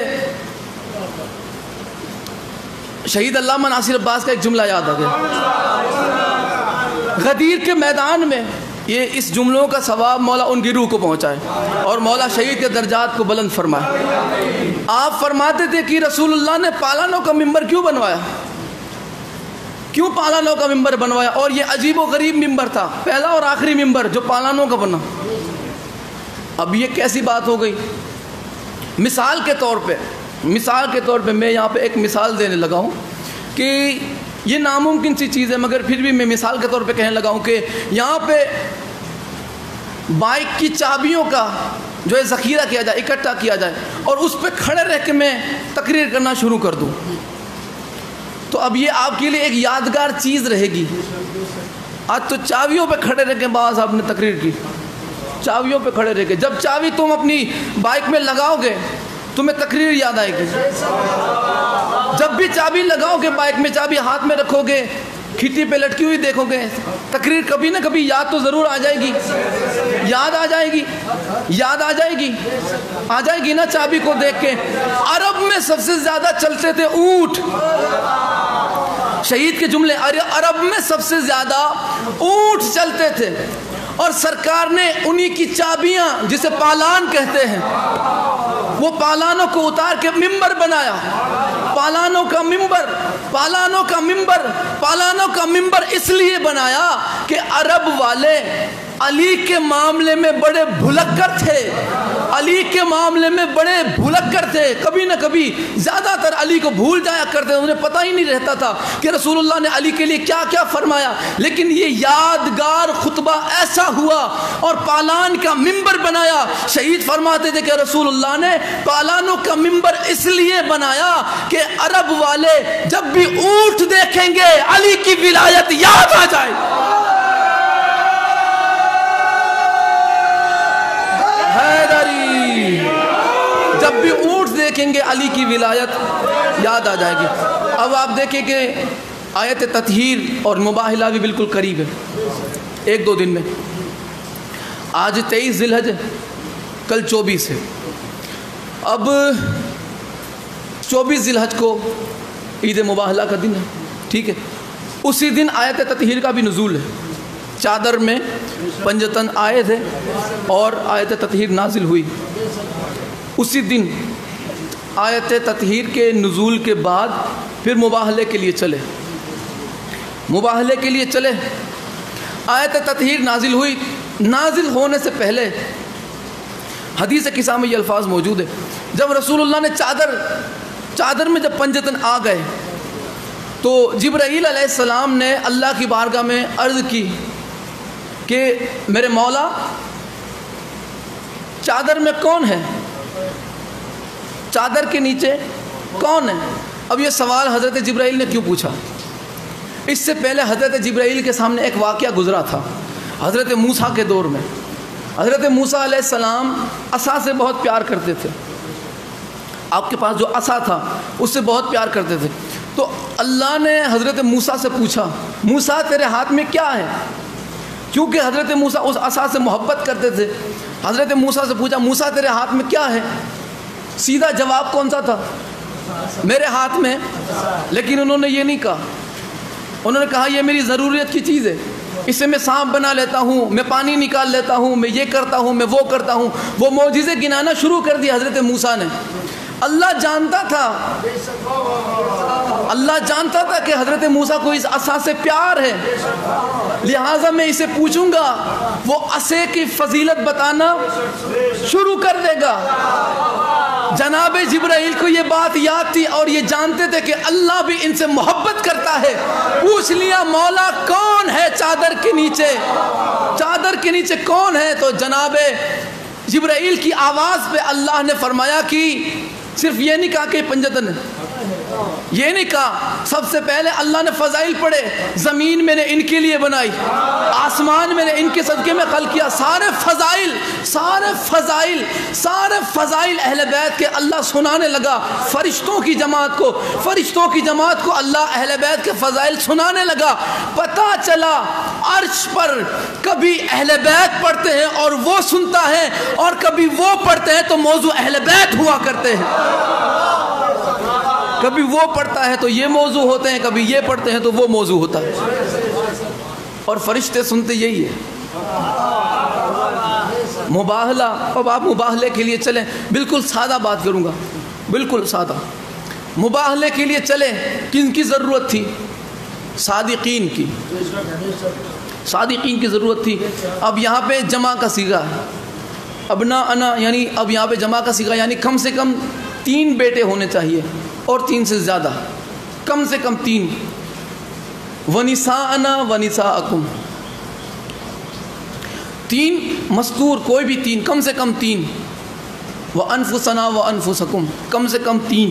شہید علامہ ناصر عباس کا ایک جملہ یاد آ گیا، غدیر کے میدان میں، یہ اس جملوں کا ثواب مولا ان کی روح کو پہنچائے اور مولا شہید کے درجات کو بلند فرمائے۔ آپ فرماتے تھے کہ رسول اللہ نے پالانوں کا ممبر کیوں بنوایا، کیوں پالانوں کا ممبر بنوایا؟ اور یہ عجیب و غریب ممبر تھا، پہلا اور آخری ممبر جو پالانوں کا بنا۔ اب یہ کیسی بات ہو گئی؟ مثال کے طور پہ میں یہاں پہ ایک مثال دینے لگا ہوں کہ یہ ناممکن سی چیز ہے، مگر پھر بھی میں مثال کے طور پہ کہنے لگا ہوں کہ یہاں پہ بائک کی چابیوں کا جو ہے ذخیرہ کیا جائے، اکٹھا کیا جائے، اور اس پہ کھڑے رہ کے میں تقریر کرنا شروع کر دوں تو اب یہ آپ کے لیے ایک یادگار چیز رہے گی۔ آج تو چابیوں پہ کھڑے رہ کے بابا صاحب نے تقریر کی، چابیوں پہ کھڑے رہ کے، جب چابی تم اپنی بائک میں لگاؤ گے تمہیں تقریر یاد آئے گی۔ جب بھی چابی لگاؤ گے بائک میں، چابی ہاتھ میں رکھو گے، کھٹی پہ لٹکی ہوئی دیکھو گے، تقریر کبھی نہ کبھی یاد تو ضرور آ جائے گی، یاد آ جائے گی، یاد آ جائے گی، آ جائے گی نا چابی کو دیکھ کے۔ عرب میں سب سے زیادہ چلتے تھے اونٹ، شہید کے جملے، عرب میں سب سے زیادہ اونٹ چلتے تھے، اور سرکار نے انہی کی چابیاں جسے پالان کہتے ہیں، وہ پالانوں کو اتار کے ممبر بنایا۔ پالانوں کا ممبر اس لیے بنایا کہ عرب علی کے معاملے میں بڑے بھلکر تھے، علی کے معاملے میں بڑے بھلکر تھے، کبھی نہ کبھی زیادہ تر علی کو بھول جایا کرتے، انہیں پتہ ہی نہیں رہتا تھا کہ رسول اللہ نے علی کے لیے کیا کیا فرمایا۔ لیکن یہ یادگار خطبہ ایسا ہوا اور پالان کا ممبر بنایا۔ شہید فرماتے تھے کہ رسول اللہ نے پالانوں کا ممبر اس لیے بنایا کہ عرب والے جب بھی اونٹ دیکھیں گے علی کی ولایت یاد آ جائے۔ حیدری، جب بھی اونٹ دیکھیں گے علی کی ولایت یاد آ جائے گی۔ اب آپ دیکھیں کہ آیت تطہیر اور مباہلہ بھی بالکل قریب ہے، ایک دو دن میں۔ آج 23 ذی الحج، کل 24 ہے۔ اب 24 ذی الحج کو عید مباہلہ کا دن ہے، ٹھیک ہے۔ اسی دن آیت تطہیر کا بھی نزول ہے، چادر میں پنجتن آئے تھے اور آیت تطہیر نازل ہوئی۔ اسی دن آیت تطہیر کے نزول کے بعد پھر مباہلے کے لیے چلے، مباہلے کے لیے چلے، آیت تطہیر نازل ہوئی۔ نازل ہونے سے پہلے حدیث قصہ میں یہ الفاظ موجود ہے، جب رسول اللہ نے چادر میں جب پنجتن آ گئے تو جبرائیل علیہ السلام نے اللہ کی بارگاہ میں عرض کی کہ میرے مولا چادر میں کون ہے، چادر کے نیچے کون ہے؟ اب یہ سوال حضرت جبرائیل نے کیوں پوچھا؟ اس سے پہلے حضرت جبرائیل کے سامنے ایک واقعہ گزرا تھا حضرت موسیٰ کے دور میں۔ حضرت موسیٰ علیہ السلام عصا سے بہت پیار کرتے تھے، آپ کے پاس جو عصا تھا اس سے بہت پیار کرتے تھے۔ تو اللہ نے حضرت موسیٰ سے پوچھا، موسیٰ تیرے ہاتھ میں کیا ہے؟ کیونکہ حضرت موسیٰ اس عصا سے محبت کرتے تھے۔ حضرت موسیٰ سے پوچھا، موسیٰ تیرے ہاتھ میں کیا ہے؟ سیدھا جواب کون سا تھا؟ میرے ہاتھ میں۔ لیکن انہوں نے یہ نہیں کہا، انہوں نے کہا یہ میری ضروریت کی چیز ہے، اس سے میں سانپ بنا لیتا ہوں، میں پانی نکال لیتا ہوں، میں یہ کرتا ہوں، میں وہ کرتا ہوں۔ وہ معجزے گنانا شروع کر دیا حضرت موسیٰ نے۔ اللہ جانتا تھا، اللہ جانتا تھا کہ حضرت موسیٰ کو اس عصا سے پیار ہے، لہٰذا میں اسے پوچھوں گا وہ عصے کی فضیلت بتانا شروع کر دے گا۔ جناب جبرائیل کو یہ بات یاد تھی اور یہ جانتے تھے کہ اللہ بھی ان سے محبت کرتا ہے۔ پوچھ لیا مولا کون ہے چادر کے نیچے، چادر کے نیچے کون ہے؟ تو جناب جبرائیل کی آواز پہ اللہ نے فرمایا کہ صرف یہ نہیں کہا کہ پنجتن ہے، یہ نہیں کہا، سب سے پہلے اللہ نے فضائل پڑھے۔ زمین میں نے ان کے لیے بنائی، آسمان میں نے ان کے صدقے میں خلق کیا۔ سارے فضائل اہل بیت کے اللہ سنانے لگا فرشتوں کی جماعت کو اللہ اہل بیت کے فضائل سنانے لگا۔ پتہ چلا عرش پر کبھی اہل بیت پڑھتے ہیں اور وہ سنتا ہے، اور کبھی وہ پڑھتے ہیں تو موضوع اہل بیت ہوا کرتے ہیں۔ کبھی وہ پڑھتا ہے تو یہ موضوع ہوتے ہیں، کبھی یہ پڑھتے ہیں تو وہ موضوع ہوتا ہے، اور فرشتے سنتے یہی ہے۔ مباہلہ، اب آپ مباہلے کے لیے چلیں، بالکل سادہ بات کروں گا، بالکل سادہ۔ مباہلے کے لیے چلیں، کن کی ضرورت تھی؟ صادقین کی، صادقین کی ضرورت تھی۔ اب یہاں پہ جمع کا صیغہ ہے، ابنا انا، یعنی اب یہاں پہ جمع کا صیغہ یعنی کم سے کم 3 بیٹے ہونے چاہیے، اور 3 سے زیادہ، کم سے کم 3۔ وَنِسَاءَنَا وَنِسَاءَكُمْ، 3 مستور، کوئی بھی 3، کم سے کم 3۔ وَأَنفُسَنَا وَأَنفُسَكُمْ، کم سے کم 3،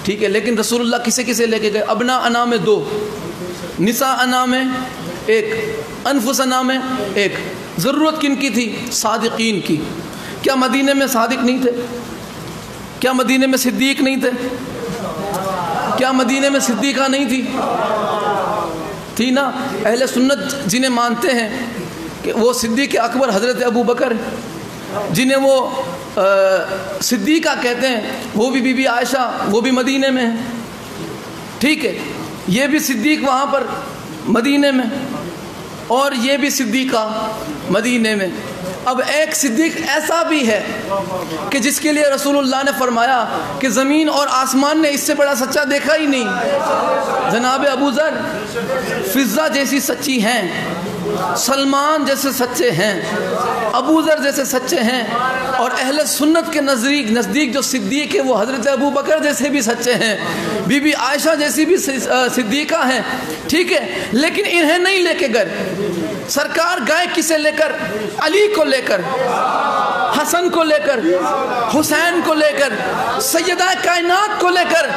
ٹھیک ہے۔ لیکن رسول اللہ کسے کسے لے کے گئے؟ ابنا انا میں 2، نساء انا میں 1، انفسنا میں 1۔ ضرورت کن کی تھی؟ صادقین کی۔ کیا مدینے میں صادق نہیں تھے؟ کیا مدینے میں صدیق نہیں تھے؟ کیا مدینے میں صدیقہ نہیں تھی؟ تھی نا۔ اہل سنت جنہیں مانتے ہیں کہ وہ صدیق اکبر حضرت ابو بکر، جنہیں وہ صدیقہ کہتے ہیں، وہ بھی بی بی عائشہ، وہ بھی مدینے میں ہیں، ٹھیک ہے۔ یہ بھی صدیق وہاں پر مدینے میں، اور یہ بھی صدیقہ مدینے میں۔ اب ایک صدیق ایسا بھی ہے کہ جس کے لیے رسول اللہ نے فرمایا کہ زمین اور آسمان نے اس سے بڑا سچا دیکھا ہی نہیں۔ جناب ابو ذر فضہ جیسی سچی ہیں، سلمان جیسے سچے ہیں، ابو ذر جیسے سچے ہیں، اور اہل سنت کے نزدیک جو صدیق ہے وہ حضرت ابو بکر جیسے بھی سچے ہیں، بی بی عائشہ جیسی بھی صدیقہ ہیں، ٹھیک ہے، لیکن انہیں نہیں لے کے گئے۔ سرکار گئے کسے لے کر؟ علی کو لے کر، حسن کو لے کر، حسین کو لے کر، سیدہ کائنات کو لے کر۔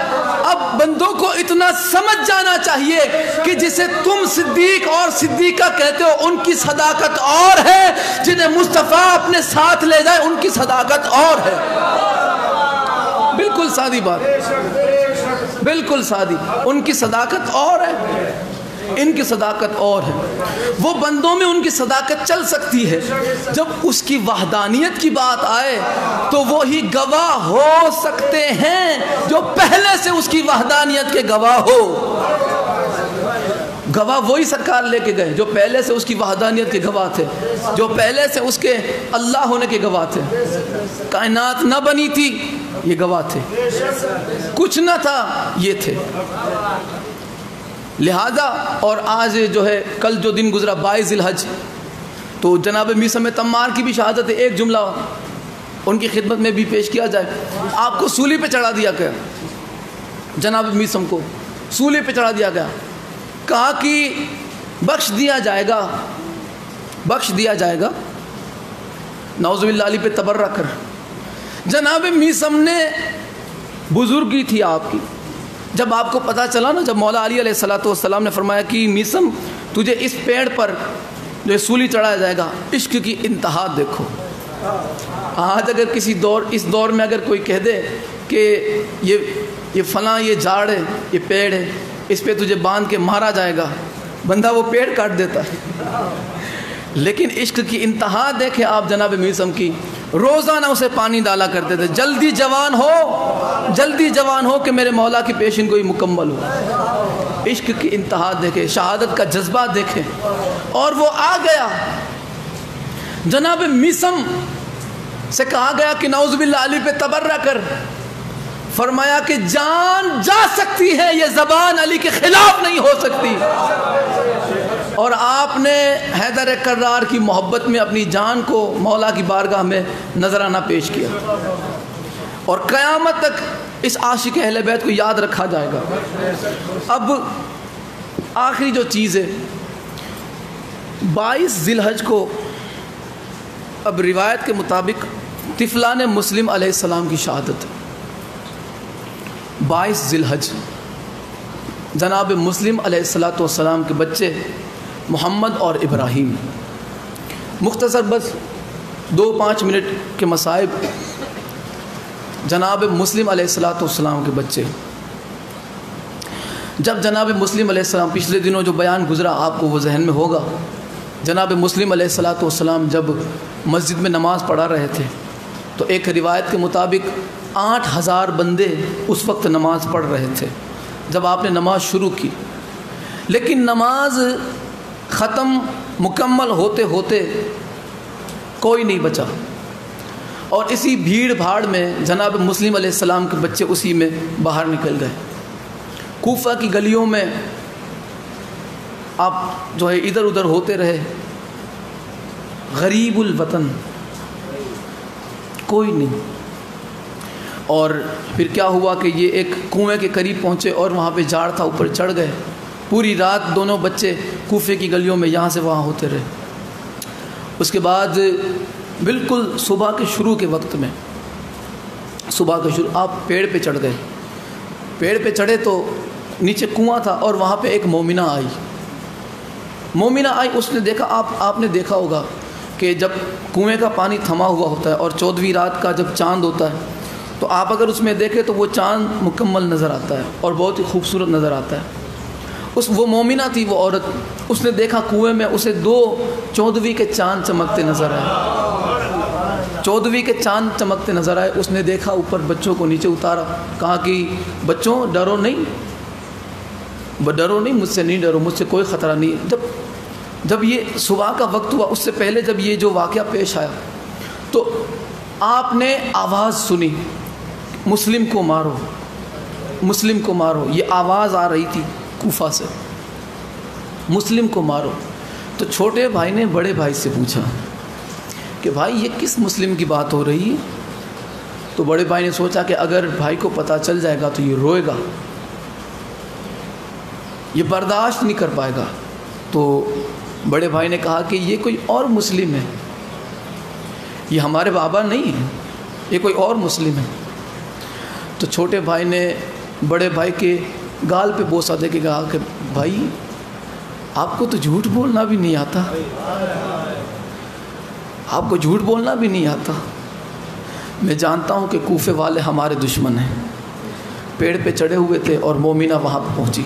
اب بندوں کو اتنا سمجھ جانا چاہیے کہ جسے تم صدیق اور صدیقہ کہتے ہو ان کی صداقت اور ہے، جنہیں مصطفیٰ اپنے ساتھ لے جائے ان کی صداقت اور ہے۔ بالکل سادی بات، بالکل سادی، ان کی صداقت اور ہے، ان کی صداقت اور ہے۔ وہ بندوں میں ان کی صداقت چل سکتی ہے، جب اس کی وحدانیت کی بات آئے تو وہی گواہ ہو سکتے ہیں جو پہلے سے اس کی وحدانیت کے گواہ ہو۔ گواہ وہی سرکار لے کے گئے جو پہلے سے اس کی وحدانیت کے گواہ تھے، جو پہلے سے اس کے اللہ ہونے کے گواہ تھے۔ کائنات نہ بنی تھی، یہ گواہ تھے، کچھ نہ تھا، یہ تھے۔ لہذا اور آج جو ہے کل جو دن گزرا 22 ذی الحج، تو جناب میثم تمار کی بھی شہادت ہے۔ ایک جملہ ان کی خدمت میں بھی پیش کیا جائے۔ آپ کو سولی پہ چڑھا دیا گیا، جناب میثم کو سولی پہ چڑھا دیا گیا، کہا کہ بخش دیا جائے گا، بخش دیا جائے گا، نعوذ باللہ علی پہ تبرہ کر۔ جناب میثم نے بزرگی تھی آپ کی، جب آپ کو پتہ چلا نا، جب مولا علی علیہ السلام نے فرمایا کہ میثم تجھے اس پیڑ پر جو سولی چڑھایا جائے گا، عشق کی انتہا دیکھو۔ آج اگر کسی اس دور میں اگر کوئی کہہ دے کہ یہ فلاں یہ جھاڑ ہے، یہ پیڑ ہے، اس پہ تجھے باندھ کے مارا جائے گا، بندہ وہ پیڑ کاٹ دیتا ہے۔ لیکن عشق کی انتہا دیکھیں آپ جناب میثم کی، روزانہ اسے پانی ڈالا کرتے تھے، جلدی جوان ہو، جلدی جوان ہو کہ میرے مولا کی پیشن گوئی مکمل ہو۔ عشق کی انتہا دیکھیں، شہادت کا جذبہ دیکھیں، اور وہ آ گیا۔ جناب میثم سے کہا گیا کہ نعوذ باللہ علی پہ تبرہ کر، فرمایا کہ جان جا سکتی ہے، یہ زبان علی کے خلاف نہیں ہو سکتی۔ اور آپ نے حیدر کرار کی محبت میں اپنی جان کو مولا کی بارگاہ میں نذرانہ پیش کیا، اور قیامت تک اس عاشق اہل بیت کو یاد رکھا جائے گا۔ اب آخری جو چیز ہے، 22 ذی الحج کو اب روایت کے مطابق طفلان مسلم علیہ السلام کی شہادت، 22 ذی الحج جناب مسلم علیہ السلام کے بچے محمد اور ابراہیم۔ مختصر بس 2-5 منٹ کے مصائب۔ جناب مسلم علیہ السلام کے بچے، جب جناب مسلم علیہ السلام، پچھلے دنوں جو بیان گزرا آپ کو وہ ذہن میں ہوگا، جناب مسلم علیہ السلام جب مسجد میں نماز پڑھا رہے تھے تو ایک روایت کے مطابق 8000 بندے اس وقت نماز پڑھ رہے تھے جب آپ نے نماز شروع کی، لیکن نماز ختم مکمل ہوتے ہوتے کوئی نہیں بچا، اور اسی بھیڑ بھاڑ میں جناب مسلم علیہ السلام کے بچے اسی میں باہر نکل گئے۔ کوفہ کی گلیوں میں آپ جو ہے ادھر ادھر ہوتے رہے، غریب الوطن، کوئی نہیں۔ اور پھر کیا ہوا کہ یہ ایک کنویں کے قریب پہنچے اور وہاں پہ جھاڑ تھا، اوپر چڑھ گئے۔ پوری رات دونوں بچے کوفے کی گلیوں میں یہاں سے وہاں ہوتے رہے۔ اس کے بعد بالکل صبح کے شروع کے وقت میں، صبح کے شروع، آپ پیڑ پہ چڑھ گئے۔ پیڑ پہ چڑھے تو نیچے کنواں تھا، اور وہاں پہ ایک مومنہ آئی۔ مومنہ آئی، اس نے دیکھا، آپ نے دیکھا ہوگا کہ جب کنویں کا پانی تھما ہوا ہوتا ہے اور 14ویں رات کا جب چاند ہوتا ہے تو آپ اگر اس میں دیکھیں تو وہ چاند مکمل نظر آتا ہے اور بہت ہی خوبصورت نظر آتا ہے۔ وہ مومنہ تھی، وہ عورت، اس نے دیکھا کنویں میں اسے 2 14ویں کے چاند چمکتے نظر آئے، 14ویں کے چاند چمکتے نظر آئے۔ اس نے دیکھا اوپر، بچوں کو نیچے اتارا، کہا کہ بچوں ڈرو نہیں، ڈرو نہیں، مجھ سے نہیں ڈرو، مجھ سے کوئی خطرہ نہیں۔ جب یہ صبح کا وقت ہوا، اس سے پہلے جب یہ جو واقعہ پیش آیا تو آپ نے آواز سنی، مسلم کو مارو، مسلم کو مارو۔ یہ آواز آ رہی تھی کوفہ سے، مسلم کو مارو۔ تو چھوٹے بھائی نے بڑے بھائی سے پوچھا کہ بھائی یہ کس مسلم کی بات ہو رہی ہے؟ تو بڑے بھائی نے سوچا کہ اگر بھائی کو پتہ چل جائے گا تو یہ روئے گا، یہ برداشت نہیں کر پائے گا۔ تو بڑے بھائی نے کہا کہ یہ کوئی اور مسلم ہے، یہ ہمارے بابا نہیں ہے، یہ کوئی اور مسلم ہے۔ تو چھوٹے بھائی نے بڑے بھائی کے گال پہ بوسہ دے کے کہا کہ بھائی آپ کو تو جھوٹ بولنا بھی نہیں آتا، آپ کو جھوٹ بولنا بھی نہیں آتا۔ میں جانتا ہوں کہ کوفے والے ہمارے دشمن ہیں، پیڑ پہ چڑھے ہوئے تھے اور مومنہ وہاں پہ پہنچی،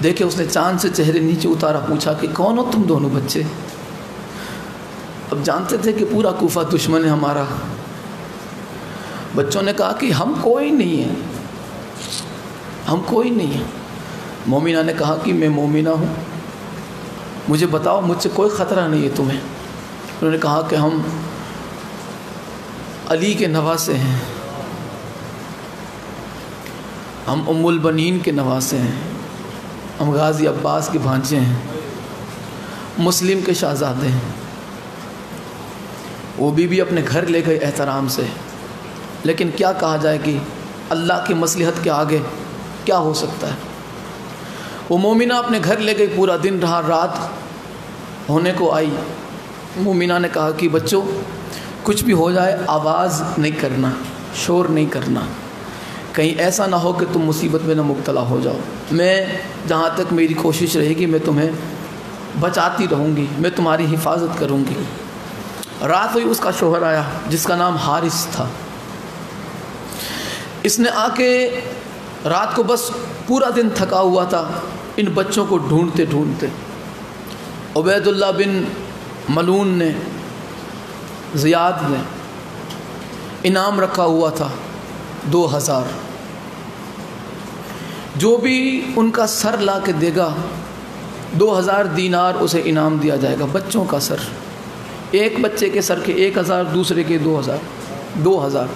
دیکھے اس نے چاند سے چہرے نیچے اتارا، پوچھا کہ کون ہو تم دونوں بچے؟ اب جانتے تھے کہ پورا کوفہ دشمن ہے ہمارا۔ بچوں نے کہا کہ ہم کوئی نہیں ہیں، ہم کوئی نہیں ہیں۔ مومنہ نے کہا کہ میں مومنہ ہوں، مجھے بتاؤ مجھ سے کوئی خطرہ نہیں ہے تمہیں؟ انہوں نے کہا کہ ہم علی کے نواسے ہیں، ہم ام البنین کے نواسے ہیں، ہم غازی عباس کے بھانجے ہیں، مسلم کے شہزادے ہیں۔ وہ بھی اپنے گھر لے گئے احترام سے، لیکن کیا کہا جائے کہ اللہ کی مصلحت کے آگے کیا ہو سکتا ہے۔ وہ مومنہ اپنے گھر لے گئی، پورا دن رہا، رات ہونے کو آئی۔ مومنہ نے کہا کہ بچوں کچھ بھی ہو جائے آواز نہیں کرنا، شور نہیں کرنا، کہیں ایسا نہ ہو کہ تم مصیبت میں نہ مبتلا ہو جاؤ۔ میں جہاں تک میری کوشش رہے گی میں تمہیں بچاتی رہوں گی، میں تمہاری حفاظت کروں گی۔ رات ہوئی، اس کا شوہر آیا جس کا نام حارث تھا۔ اس نے آ کے رات کو بس پورا دن تھکا ہوا تھا، ان بچوں کو ڈھونڈتے ڈھونڈتے عبید اللہ بن ملون نے، زیاد نے انعام رکھا ہوا تھا 2000، جو بھی ان کا سر لا کے دے گا 2000 دینار اسے انعام دیا جائے گا، بچوں کا سر، ایک بچے کے سر کے 1000، دوسرے کے 2000۔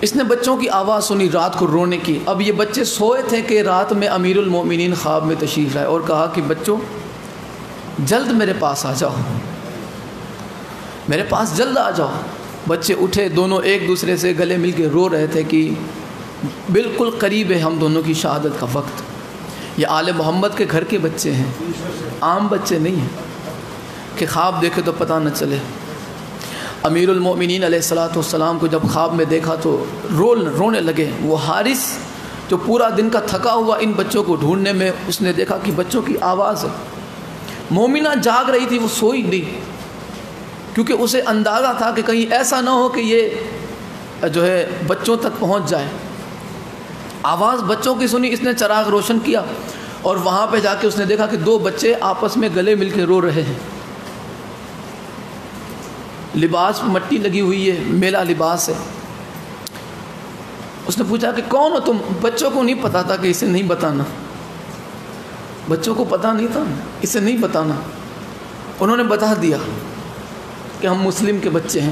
اس نے بچوں کی آواز سنی رات کو رونے کی۔ اب یہ بچے سوئے تھے کہ رات میں امیر المومنین خواب میں تشریف لائے اور کہا کہ بچوں جلد میرے پاس آ جاؤ، میرے پاس جلد آ جاؤ۔ بچے اٹھے، دونوں ایک دوسرے سے گلے مل کے رو رہے تھے کہ بالکل قریب ہے ہم دونوں کی شہادت کا وقت۔ یہ آل محمد کے گھر کے بچے ہیں، عام بچے نہیں ہیں کہ خواب دیکھے تو پتہ نہ چلے۔ امیر المومنین علیہ السلام کو جب خواب میں دیکھا تو رونے لگے۔ وہ حارث جو پورا دن کا تھکا ہوا ان بچوں کو ڈھونڈنے میں، اس نے دیکھا کہ بچوں کی آواز ہے۔ مومنہ جاگ رہی تھی، وہ سوئی نہیں، کیونکہ اسے اندازہ تھا کہ کہیں ایسا نہ ہو کہ یہ جو ہے بچوں تک پہنچ جائے۔ آواز بچوں کی سنی، اس نے چراغ روشن کیا اور وہاں پہ جا کے اس نے دیکھا کہ 2 بچے آپس میں گلے مل کے رو رہے ہیں۔ لباس پہ مٹی لگی ہوئی ہے، میلا لباس ہے۔ اس نے پوچھا کہ کون ہو تم؟ بچوں کو نہیں پتا تھا کہ اسے نہیں بتانا، بچوں کو پتہ نہیں تھا اسے نہیں بتانا۔ انہوں نے بتا دیا کہ ہم مسلم کے بچے ہیں۔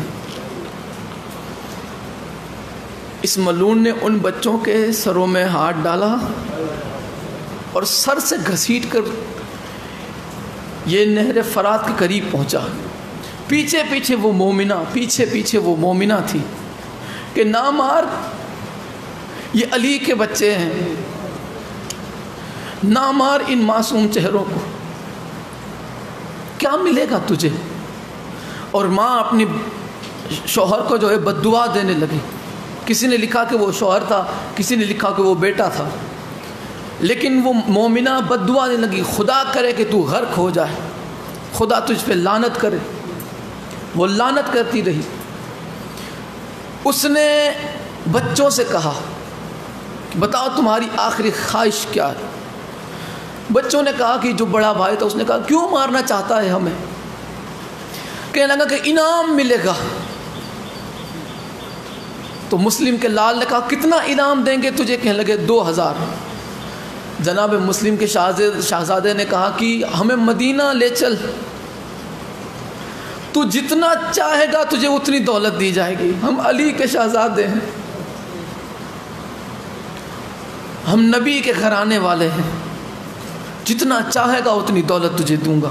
اس ملعون نے ان بچوں کے سروں میں ہاتھ ڈالا اور سر سے گھسیٹ کر یہ نہر فرات کے قریب پہنچا۔ پیچھے پیچھے وہ مومنہ تھی کہ نہ مار، یہ علی کے بچے ہیں، نہ مار ان معصوم چہروں کو، کیا ملے گا تجھے؟ اور ماں اپنی شوہر کو جو ہے بد دعا دینے لگی۔ کسی نے لکھا کہ وہ شوہر تھا، کسی نے لکھا کہ وہ بیٹا تھا، لیکن وہ مومنہ بد دعا دینے لگی، خدا کرے کہ تو غرق ہو جائے، خدا تجھ پہ لعنت کرے۔ وہ لعنت کرتی رہی۔ اس نے بچوں سے کہا کہ بتاؤ تمہاری آخری خواہش کیا ہے؟ بچوں نے کہا کہ جو بڑا بھائی تھا اس نے کہا کیوں مارنا چاہتا ہے ہمیں؟ کہنے لگا کہ انعام ملے گا۔ تو مسلم کے لال نے کہا کتنا انعام دیں گے تجھے؟ کہنے لگے 2000۔ جناب مسلم کے شہزادے نے کہا کہ ہمیں مدینہ لے چل، تو جتنا چاہے گا تجھے اتنی دولت دی جائے گی، ہم علی کے شہزادے ہیں، ہم نبی کے گھرانے والے ہیں، جتنا چاہے گا اتنی دولت تجھے دوں گا۔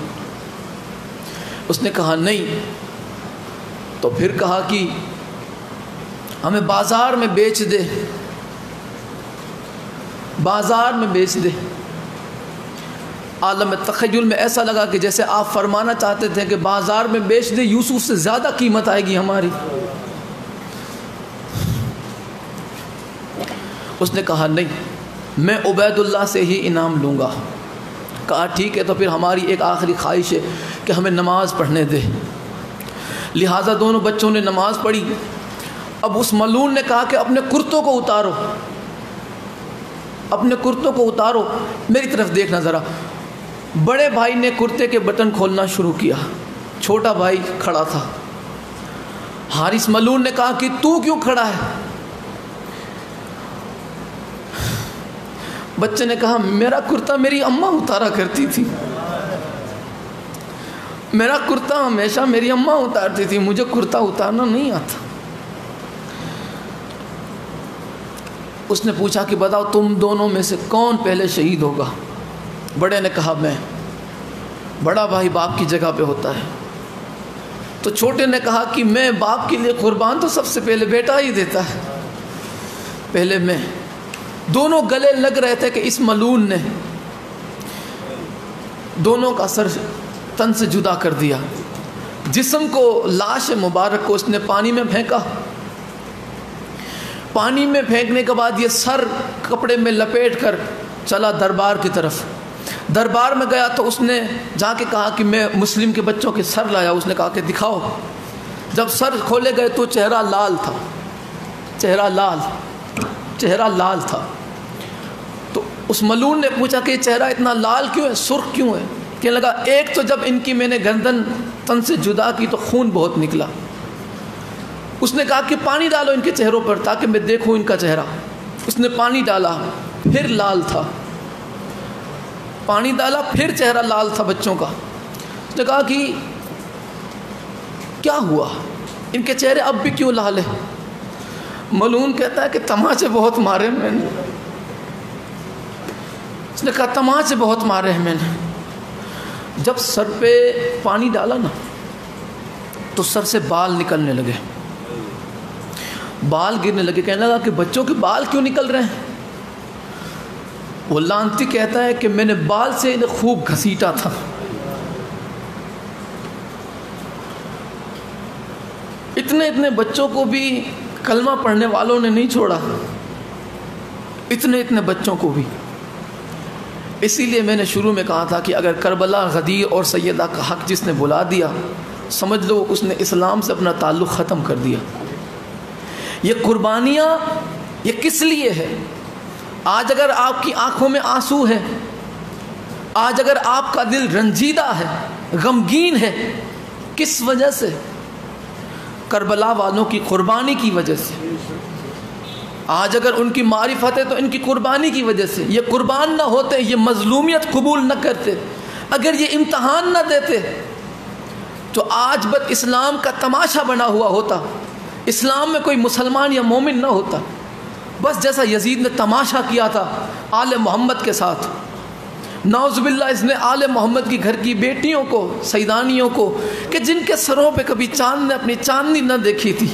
اس نے کہا نہیں، تو پھر کہا کہ ہمیں بازار میں بیچ دے، بازار میں بیچ دے۔ عالم تخیل میں ایسا لگا کہ جیسے آپ فرمانا چاہتے تھے کہ بازار میں بیچ دے، یوسف سے زیادہ قیمت آئے گی ہماری۔ اس نے کہا نہیں، میں عبید اللہ سے ہی انعام لوں گا۔ کہا ٹھیک ہے، تو پھر ہماری ایک آخری خواہش ہے کہ ہمیں نماز پڑھنے دے۔ لہٰذا دونوں بچوں نے نماز پڑھی۔ اب اس ملعون نے کہا کہ اپنے کرتوں کو اتارو، اپنے کرتوں کو اتارو، میری طرف دیکھنا ذرا۔ بڑے بھائی نے کرتے کے بٹن کھولنا شروع کیا، چھوٹا بھائی کھڑا تھا۔ حارث ملعون نے کہا کہ تو کیوں کھڑا ہے؟ بچے نے کہا میرا کرتا میری اماں اتارا کرتی تھی، میرا کرتا ہمیشہ میری اماں اتارتی تھی، مجھے کرتا اتارنا نہیں آتا۔ اس نے پوچھا کہ بتاؤ تم دونوں میں سے کون پہلے شہید ہوگا؟ بڑے نے کہا میں۔ بڑا بھائی باپ کی جگہ پہ ہوتا ہے، تو چھوٹے نے کہا کہ میں باپ کے لیے قربان تو سب سے پہلے بیٹا ہی دیتا ہے، پہلے میں۔ دونوں گلے لگ رہے تھے کہ اس ملعون نے دونوں کا سر تن سے جدا کر دیا۔ جسم کو، لاش مبارک کو اس نے پانی میں پھینکا۔ پانی میں پھینکنے کے بعد یہ سر کپڑے میں لپیٹ کر چلا دربار کی طرف۔ دربار میں گیا تو اس نے جا کے کہا کہ میں مسلم کے بچوں کے سر لایا۔ اس نے کہا کہ دکھاؤ۔ جب سر کھولے گئے تو چہرہ لال تھا، چہرہ لال تھا۔ تو اس ملعون نے پوچھا کہ یہ چہرہ اتنا لال کیوں ہے، سرخ کیوں ہے؟ کہنے لگا ایک تو جب ان کی میں نے گردن تن سے جدا کی تو خون بہت نکلا۔ اس نے کہا کہ پانی ڈالو ان کے چہروں پر تاکہ میں دیکھوں ان کا چہرہ۔ اس نے پانی ڈالا، پھر لال تھا۔ پانی ڈالا، پھر چہرہ لال تھا بچوں کا۔ اس نے کہا کہ کیا ہوا، ان کے چہرے اب بھی کیوں لال ہیں؟ ملعون کہتا ہے کہ تماچے بہت مارے میں نے۔ اس نے کہا تماچے بہت مارے ہیں میں نے۔ جب سر پہ پانی ڈالا نا تو سر سے بال نکلنے لگے، بال گرنے لگے۔ کہنے لگا کہ بچوں کے بال کیوں نکل رہے ہیں؟ وہ لانتی کہتا ہے کہ میں نے بال سے انہیں خوب گھسیٹا تھا۔ اتنے بچوں کو بھی کلمہ پڑھنے والوں نے نہیں چھوڑا، اتنے بچوں کو بھی۔ اسی لیے میں نے شروع میں کہا تھا کہ اگر کربلا، غدیر اور سیدہ کا حق جس نے بلا دیا، سمجھ لو اس نے اسلام سے اپنا تعلق ختم کر دیا۔ یہ قربانیاں یہ کس لیے ہے؟ آج اگر آپ کی آنکھوں میں آنسو ہے، آج اگر آپ کا دل رنجیدہ ہے، غمگین ہے، کس وجہ سے؟ کربلا والوں کی قربانی کی وجہ سے۔ آج اگر ان کی معرفت ہے تو ان کی قربانی کی وجہ سے۔ یہ قربان نہ ہوتے، یہ مظلومیت قبول نہ کرتے، اگر یہ امتحان نہ دیتے تو آج بد اسلام کا تماشا بنا ہوا ہوتا، اسلام میں کوئی مسلمان یا مومن نہ ہوتا۔ بس جیسا یزید نے تماشا کیا تھا آل محمد کے ساتھ، نعوذ باللہ اس نے آل محمد کی گھر کی بیٹیوں کو، سیدانیوں کو، کہ جن کے سروں پہ کبھی چاند نے اپنی چاندنی نہ دیکھی تھی،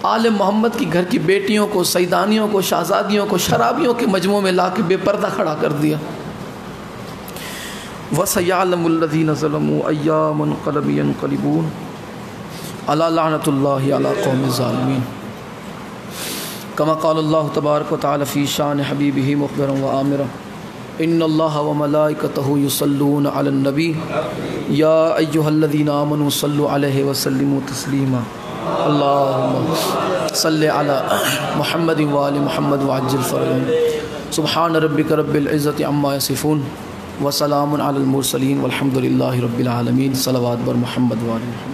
آل محمد کی گھر کی بیٹیوں کو، سیدانیوں کو، شہزادیوں کو شرابیوں کے مجموعے میں لا کے بے پردہ کھڑا کر دیا۔ وَسَيَعْلَمُ الَّذِينَ ظَلَمُوا أَيَّ مُنْقَلَبٍ يَنْقَلِبُونَ أَلَا لَعْنَةُ اللَّهِ عَلَى قَوْمِ الظَّالِمِينَ كما قال الله تبارك وتعالى في شان حبيبه مخبرا وآمرا إن الله وملائكته يصلون على النبي يا أيها الذين آمنوا صلوا عليه وسلموا تسليما اللهم صل على محمد وآل محمد وعجل فرجهم سبحان ربك رب العزة عما يصفون وسلام على المرسلين والحمد لله رب العالمين صلوات بر محمد وآل محمد.